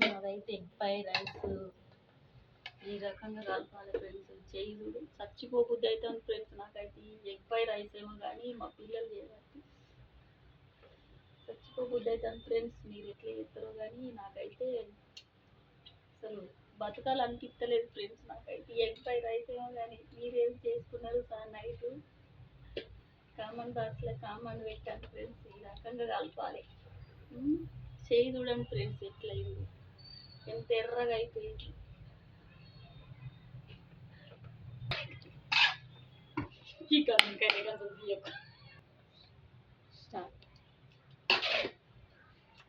అదైతే egg fried rice ఈ రకంగా కలపాలి ఫ్రెండ్స్. చేయి చూడు చచ్చిపోబుద్ది అవుతుంది ఫ్రెండ్స్. నాకైతే ఎగ్ ఫ్రైడ్ రైస్ ఏమో కానీ మా పిల్లలు చేయబట్టి చచ్చిపోబుద్ది అవుతుంది ఫ్రెండ్స్. మీరు ఎట్లా చేస్తారో కానీ నాకైతే అసలు బతకాలనిపిస్తలేదు ఫ్రెండ్స్. నాకైతే ఎగ్ ఫ్రైడ్ రైస్ ఏమో కానీ మీరేం చేసుకున్నారు సార్ నైట్ కామన్ బాక్స్లో కామన్ పెట్టాను ఫ్రెండ్స్. ఈ రకంగా కలపాలి. చేయి చూడండి ఫ్రెండ్స్ ఎట్లా అయింది, ఎంత ఎర్రగా అయిపోయింది.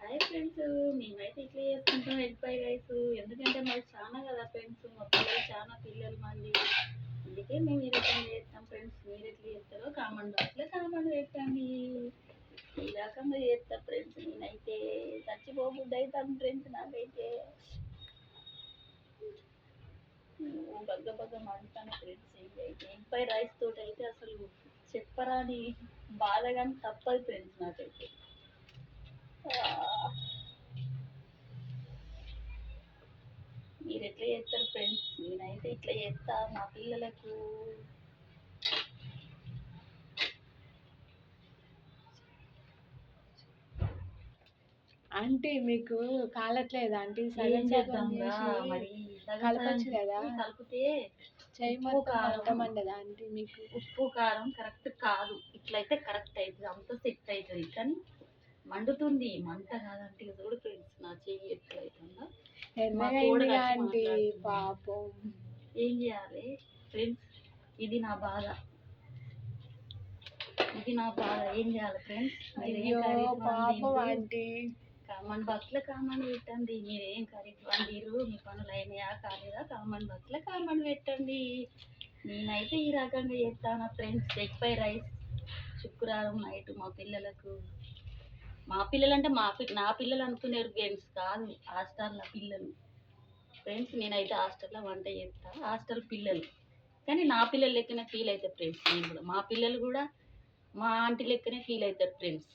అదే ఫ్రెండ్స్ మేమైతే ఇట్లా చేసుకుంటాం ఎగ్ ఫ్రైడ్ రైస్. ఎందుకంటే మాది చాలా కదా ఫ్రెండ్స్, మా పిల్లలు చాలా పిల్లలు మంది, అందుకే మేము ఈ రకంగా చేస్తాం ఫ్రెండ్స్. మీరు ఎట్లా చేస్తారో కామన్ బాక్స్లో కామన్ పెట్టండి. ఈ రకంగా చేస్తా ఫ్రెండ్స్. నేనైతే చచ్చిపోబుద్ది అవుతాను ఫ్రెండ్స్. నాకైతే బగ్గ మంటాను ఫ్రెండ్స్. అయితే ఎగ్ ఫ్రైడ్ రైస్ తోటి అయితే అసలు చెప్పరాని బాధ కానీ తప్పదు ఫ్రెండ్స్ నాకైతే. మీరు ఎట్లా చేస్తారు ఫ్రెండ్స్? నేనైతే ఇట్లా చేస్తా మా పిల్లలకు. ఆంటీ మీకు కాలట్లేదు ఆంటీ, ఏం చేద్దాంరా మరి కలపచ్చు కదా, కలిపితే చేయి మొత్తం మండదా ఆంటీ మీకు? ఉప్పు కారం కరెక్ట్ కాదు, ఇట్లయితే కరెక్ట్ అవుతుంది, అంత సెట్ అవుతుంది. కానీ మండుతుంది, మంట కాదంటే చూడు ఫ్రెండ్స్ నా చెయ్యి ఎట్లయితుందా. ఆంటీ పాపం ఏం చేయాలి ఫ్రెండ్స్? ఇది నా బాధ, ఇది నా బాధ. ఏం చేయాలి ఫ్రెండ్స్? పాపం ఆంటీ. కామన్ బాక్స్లో కామన్ పెట్టండి. మీరేం కర్రీస్ వండిరు, మీ పనులు అయినాయా కాలేదా, కామన్ బాక్స్లో కామన్ పెట్టండి. నేనైతే ఈ రకంగా చేస్తాను ఫ్రెండ్స్. ఎగ్ ఫ్రైడ్ రైస్ శుక్రవారం నైట్ మా పిల్లలకు, మా పిల్లలు అంటే నా పిల్లలు అనుకునేరు ఫ్రెండ్స్, కాదు హాస్టల్లో పిల్లలు ఫ్రెండ్స్. నేనైతే హాస్టల్లో వంట చేస్తాను, హాస్టల్ పిల్లలు. కానీ నా పిల్లలు లెక్కనే ఫీల్ అవుతారు ఫ్రెండ్స్. నేను కూడా మా పిల్లలు కూడా మా ఆంటీ లెక్కనే ఫీల్ అవుతారు ఫ్రెండ్స్.